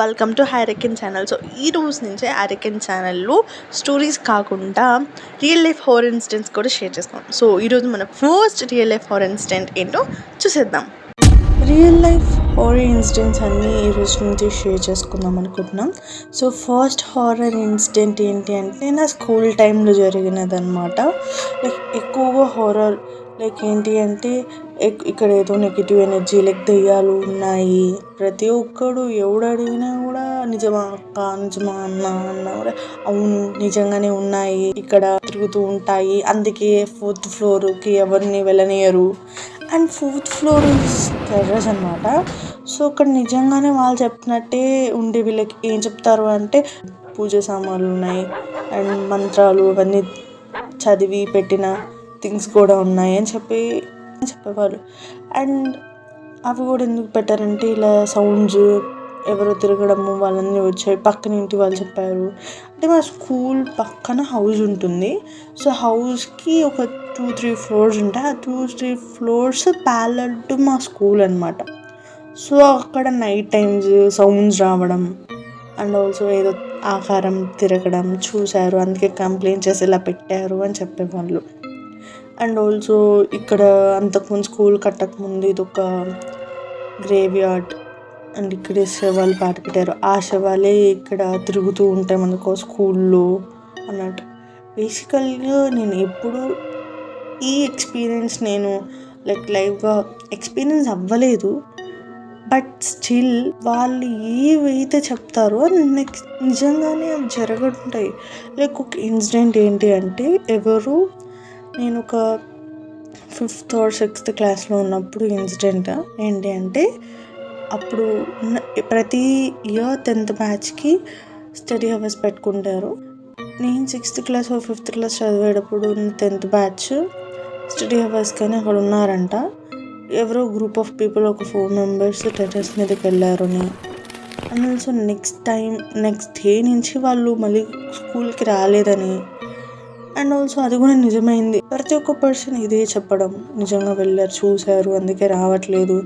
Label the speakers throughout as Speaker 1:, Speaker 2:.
Speaker 1: Welcome to హైరెకెన్ channel. So ఈ రోజు నుంచే హైరెకెన్ ఛానల్లో స్టోరీస్ కాకుండా రియల్ లైఫ్ హారర్ ఇన్సిడెంట్స్ కూడా షేర్ చేస్తాం. సో ఈరోజు మన first real life horror incident ఏంటో చూసేద్దాం. రియల్ లైఫ్ హారర్ ఇన్సిడెంట్స్ అన్నీ ఈ రోజు నుంచి షేర్ చేసుకుందాం అనుకుంటున్నాం. సో ఫస్ట్ హారర్ ఇన్సిడెంట్ ఏంటి అంటే నా స్కూల్ టైంలో జరిగినది అనమాట. ఎక్కువగా హారర్ ఏంటి అంటే ఇక్కడ ఏదో నెగిటివ్ ఎనర్జీ దెయ్యాలు ఉన్నాయి. ప్రతి ఒక్కడు ఎవడు అడిగినా కూడా నిజమా అక్క, నిజమా అన్న కూడా అవును నిజంగానే ఉన్నాయి, ఇక్కడ తిరుగుతూ ఉంటాయి, అందుకే 4th ఫ్లోర్కి ఎవరిని వెళ్ళనియరు. అండ్ 4th ఫ్లోర్ టెర్రస్ అనమాట. సో అక్కడ నిజంగానే వాళ్ళు చెప్పినట్టే ఉండి వీళ్ళకి ఏం చెప్తారు అంటే పూజ సామాన్లు ఉన్నాయి అండ్ మంత్రాలు అవన్నీ చదివి పెట్టిన థింగ్స్ కూడా ఉన్నాయి అని చెప్పేవాళ్ళు. అండ్ అవి కూడా ఎందుకు పెట్టారంటే ఇలా సౌండ్స్ ఎవరో తిరగడము వాళ్ళన్నీ వచ్చాయి. పక్కన ఇంటి వాళ్ళు చెప్పారు. అంటే మా స్కూల్ పక్కన హౌస్ ఉంటుంది. సో హౌస్కి ఒక 2-3 ఫ్లోర్స్ ఉంటాయి. ఆ 2-3 ఫ్లోర్స్ ప్యారలల్ టు మా స్కూల్ అనమాట. సో అక్కడ నైట్ టైమ్స్ సౌండ్స్ రావడం అండ్ ఆల్సో ఏదో ఆకారం తిరగడం చూశారు, అందుకే కంప్లైంట్ చేసి ఇలా పెట్టారు అని చెప్పేవాళ్ళు. అండ్ ఆల్సో ఇక్కడ అంతకుముందు స్కూల్ కట్టకముందు ఇది ఒక గ్రేవ్ యార్డ్ అండ్ ఇక్కడే శవాలు పాట పెట్టారు. ఆ శవాలే ఇక్కడ తిరుగుతూ ఉంటాయి మనకు స్కూల్లో అన్నట్టు. బేసికల్గా నేను ఎప్పుడు ఈ ఎక్స్పీరియన్స్ నేను లైవ్గా ఎక్స్పీరియన్స్ అవ్వలేదు. బట్ స్టిల్ వాళ్ళు ఏవైతే చెప్తారో నిజంగానే అవి జరుగుతుంటాయి. ఒక ఇన్సిడెంట్ ఏంటి అంటే నేను ఒక 5th or 6th క్లాస్లో ఉన్నప్పుడు ఇన్సిడెంట్ ఏంటి అంటే అప్పుడు ప్రతి ఇయర్ 10th బ్యాచ్కి స్టడీ అవర్స్ పెట్టుకుంటారు. నేను 6th class or 5th class చదివేటప్పుడు 10th బ్యాచ్ స్టడీ అవర్స్ కానీ అక్కడ ఉన్నారంట. ఎవరో గ్రూప్ ఆఫ్ పీపుల్ ఒక 4 members టెర్రస్ మీదకి వెళ్ళారు. అండ్ ఆల్సో నెక్స్ట్ డే నుంచి వాళ్ళు మళ్ళీ స్కూల్కి రాలేదని. అండ్ ఆల్సో అది కూడా నిజమైంది. ప్రతి ఒక్క పర్సన్ ఇదే చెప్పడం, నిజంగా వెళ్ళారు చూశారు అందుకే రావట్లేదు.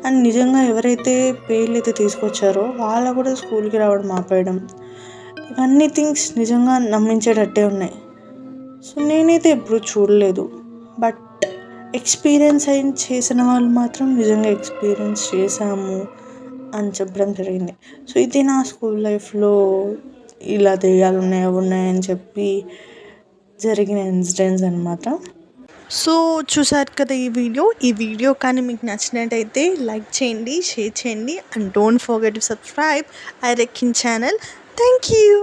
Speaker 1: అండ్ నిజంగా ఎవరైతే పేర్లు అయితే తీసుకొచ్చారో వాళ్ళు కూడా స్కూల్కి రావడం ఆపేయడం. ఇవన్నీ థింగ్స్ నిజంగా నమ్మించేటట్టే ఉన్నాయి. సో నేనైతే ఎప్పుడు చూడలేదు. బట్ ఎక్స్పీరియన్స్ చేసిన వాళ్ళు మాత్రం నిజంగా ఎక్స్పీరియన్స్ చేశాము అని చెప్పడం జరిగింది. సో ఇది నా స్కూల్ లైఫ్లో ఇలా దెయ్యాలు ఉన్నాయి అవి ఉన్నాయని చెప్పి జరిగిన ఇన్సిడెంట్స్ అనమాట. సో చూసారు కదా ఈ వీడియో కానీ మీకు నచ్చినట్టయితే లైక్ చేయండి, షేర్ చేయండి and don't forget to subscribe హైరెకెన్ ఛానల్. Thank you.